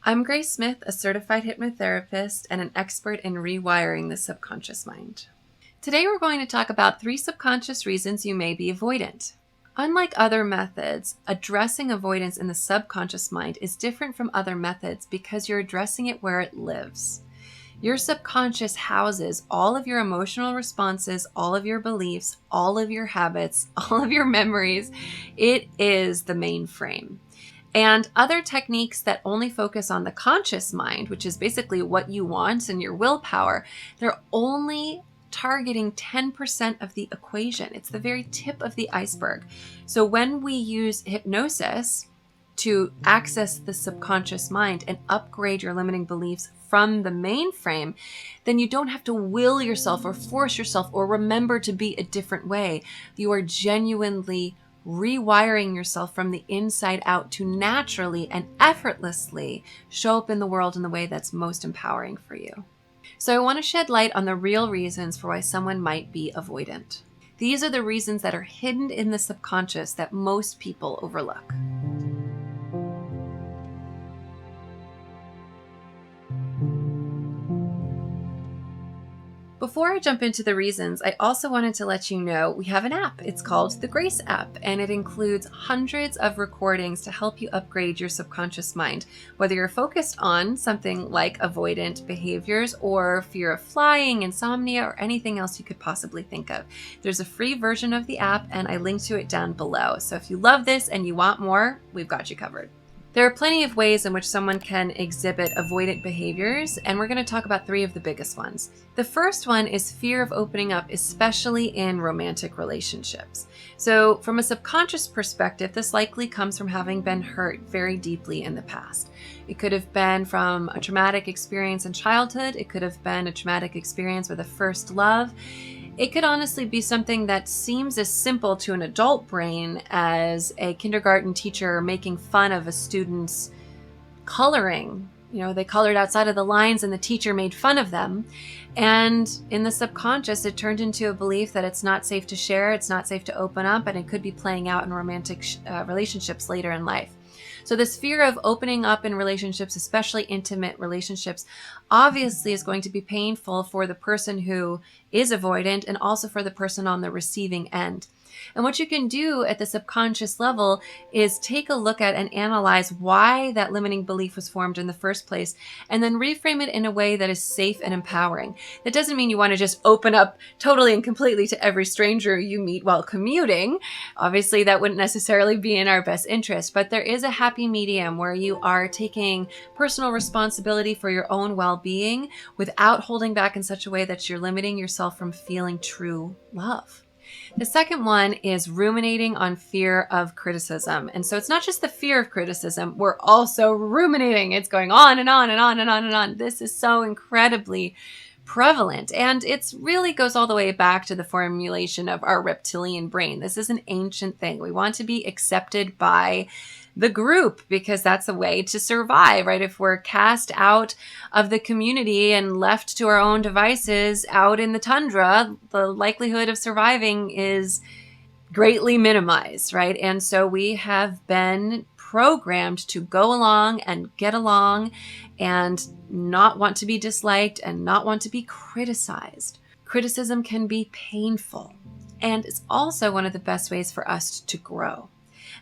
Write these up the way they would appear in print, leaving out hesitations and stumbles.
I'm Grace Smith, a certified hypnotherapist and an expert in rewiring the subconscious mind. Today we're going to talk about 3 subconscious reasons you may be avoidant. Unlike other methods, addressing avoidance in the subconscious mind is different from other methods because you're addressing it where it lives. Your subconscious houses all of your emotional responses, all of your beliefs, all of your habits, all of your memories. It is the mainframe. And other techniques that only focus on the conscious mind, which is basically what you want and your willpower, they're only targeting 10% of the equation. It's the very tip of the iceberg. So when we use hypnosis to access the subconscious mind and upgrade your limiting beliefs from the mainframe, then you don't have to will yourself or force yourself or remember to be a different way. You are genuinely rewiring yourself from the inside out to naturally and effortlessly show up in the world in the way that's most empowering for you. So I want to shed light on the real reasons for why someone might be avoidant. These are the reasons that are hidden in the subconscious that most people overlook. Before I jump into the reasons, I also wanted to let you know we have an app. It's called the Grace app, and it includes hundreds of recordings to help you upgrade your subconscious mind, whether you're focused on something like avoidant behaviors or fear of flying, insomnia, or anything else you could possibly think of. There's a free version of the app, and I link to it down below. So if you love this and you want more, we've got you covered. There are plenty of ways in which someone can exhibit avoidant behaviors, and we're going to talk about 3 of the biggest ones. The first one is fear of opening up, especially in romantic relationships. So from a subconscious perspective, this likely comes from having been hurt very deeply in the past. It could have been from a traumatic experience in childhood. It could have been a traumatic experience with a first love. It could honestly be something that seems as simple to an adult brain as a kindergarten teacher making fun of a student's coloring. They colored outside of the lines and the teacher made fun of them. And in the subconscious, it turned into a belief that it's not safe to share, it's not safe to open up, and it could be playing out in romantic relationships later in life. So this fear of opening up in relationships, especially intimate relationships, obviously is going to be painful for the person who is avoidant and also for the person on the receiving end. And what you can do at the subconscious level is take a look at and analyze why that limiting belief was formed in the first place, and then reframe it in a way that is safe and empowering. That doesn't mean you want to just open up totally and completely to every stranger you meet while commuting. Obviously, that wouldn't necessarily be in our best interest, but there is a happy medium where you are taking personal responsibility for your own well-being without holding back in such a way that you're limiting yourself from feeling true love. The second one is ruminating on fear of criticism. And so it's not just the fear of criticism, we're also ruminating. It's going on and on and on and on and on. This is so incredibly prevalent. And it really goes all the way back to the formulation of our reptilian brain. This is an ancient thing. We want to be accepted by the group because that's a way to survive, right? If we're cast out of the community and left to our own devices out in the tundra, the likelihood of surviving is greatly minimized, right? And so we have been programmed to go along and get along and not want to be disliked and not want to be criticized. Criticism can be painful, and it's also one of the best ways for us to grow.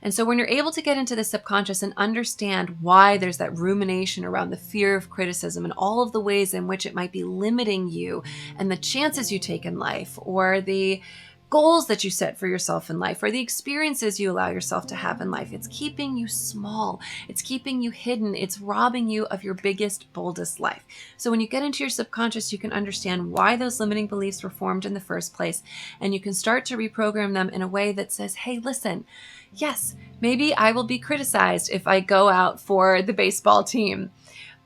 And so when you're able to get into the subconscious and understand why there's that rumination around the fear of criticism and all of the ways in which it might be limiting you and the chances you take in life, or the goals that you set for yourself in life, or the experiences you allow yourself to have in life, it's keeping you small. It's keeping you hidden. It's robbing you of your biggest, boldest life. So when you get into your subconscious, you can understand why those limiting beliefs were formed in the first place, and you can start to reprogram them in a way that says, hey, listen, yes, maybe I will be criticized if I go out for the baseball team.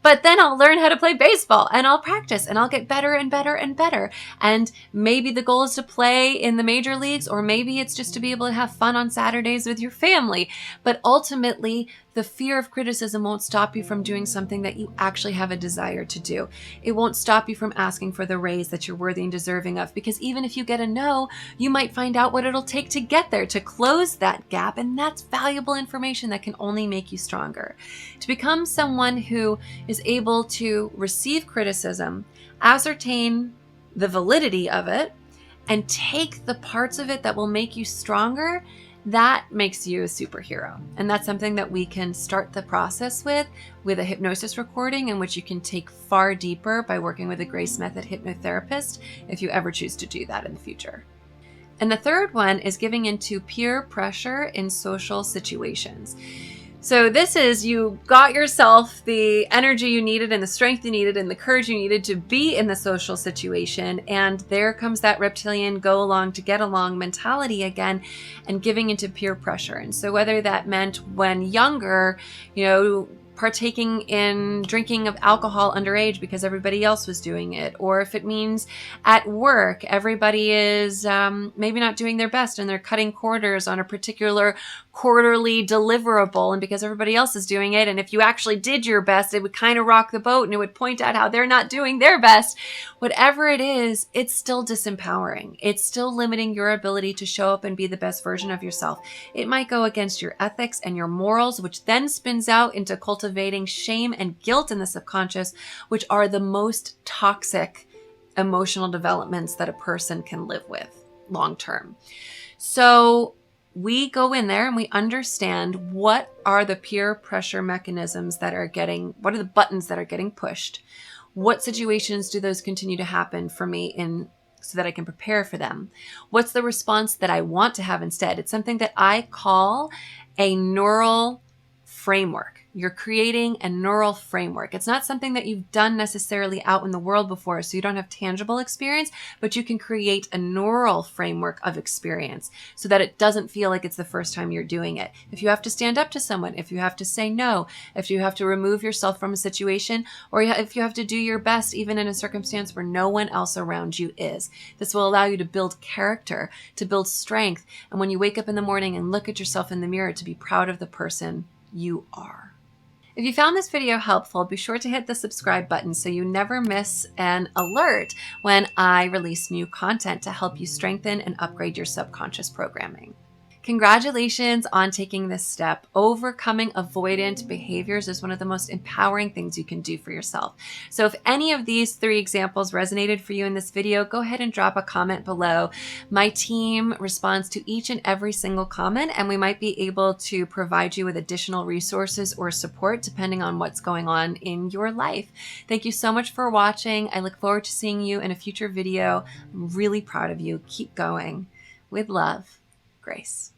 But then I'll learn how to play baseball and I'll practice and I'll get better and better and better. And maybe the goal is to play in the major leagues, or maybe it's just to be able to have fun on Saturdays with your family. But ultimately, The fear of criticism won't stop you from doing something that you actually have a desire to do. It won't stop you from asking for the raise that you're worthy and deserving of, because even if you get a no, you might find out what it'll take to get there, to close that gap, and that's valuable information that can only make you stronger. To become someone who is able to receive criticism, ascertain the validity of it, and take the parts of it that will make you stronger, that makes you a superhero. And that's something that we can start the process with a hypnosis recording, in which you can take far deeper by working with a Grace Method hypnotherapist if you ever choose to do that in the future. And the third one is giving into peer pressure in social situations. So this is, you got yourself the energy you needed and the strength you needed and the courage you needed to be in the social situation. And there comes that reptilian go along to get along mentality again, and giving into peer pressure. And so whether that meant when younger, partaking in drinking of alcohol underage because everybody else was doing it, or if it means at work, everybody is maybe not doing their best and they're cutting corners on a particular quarterly deliverable, and because everybody else is doing it, and if you actually did your best, it would kind of rock the boat and it would point out how they're not doing their best. Whatever it is, it's still disempowering. It's still limiting your ability to show up and be the best version of yourself. It might go against your ethics and your morals, which then spins out into cultivating shame and guilt in the subconscious, which are the most toxic emotional developments that a person can live with long term. So we go in there and we understand what are the peer pressure mechanisms that are what are the buttons that are getting pushed? What situations do those continue to happen for me so that I can prepare for them? What's the response that I want to have instead? It's something that I call a neural framework. You're creating a neural framework. It's not something that you've done necessarily out in the world before, so you don't have tangible experience, but you can create a neural framework of experience so that it doesn't feel like it's the first time you're doing it. If you have to stand up to someone, if you have to say no, if you have to remove yourself from a situation, or if you have to do your best even in a circumstance where no one else around you is. This will allow you to build character, to build strength, and when you wake up in the morning and look at yourself in the mirror, to be proud of the person you are. If you found this video helpful, be sure to hit the subscribe button so you never miss an alert when I release new content to help you strengthen and upgrade your subconscious programming. Congratulations on taking this step. Overcoming avoidant behaviors is one of the most empowering things you can do for yourself. So if any of these 3 examples resonated for you in this video, go ahead and drop a comment below. My team responds to each and every single comment, and we might be able to provide you with additional resources or support depending on what's going on in your life. Thank you so much for watching. I look forward to seeing you in a future video. I'm really proud of you. Keep going. With love, Grace.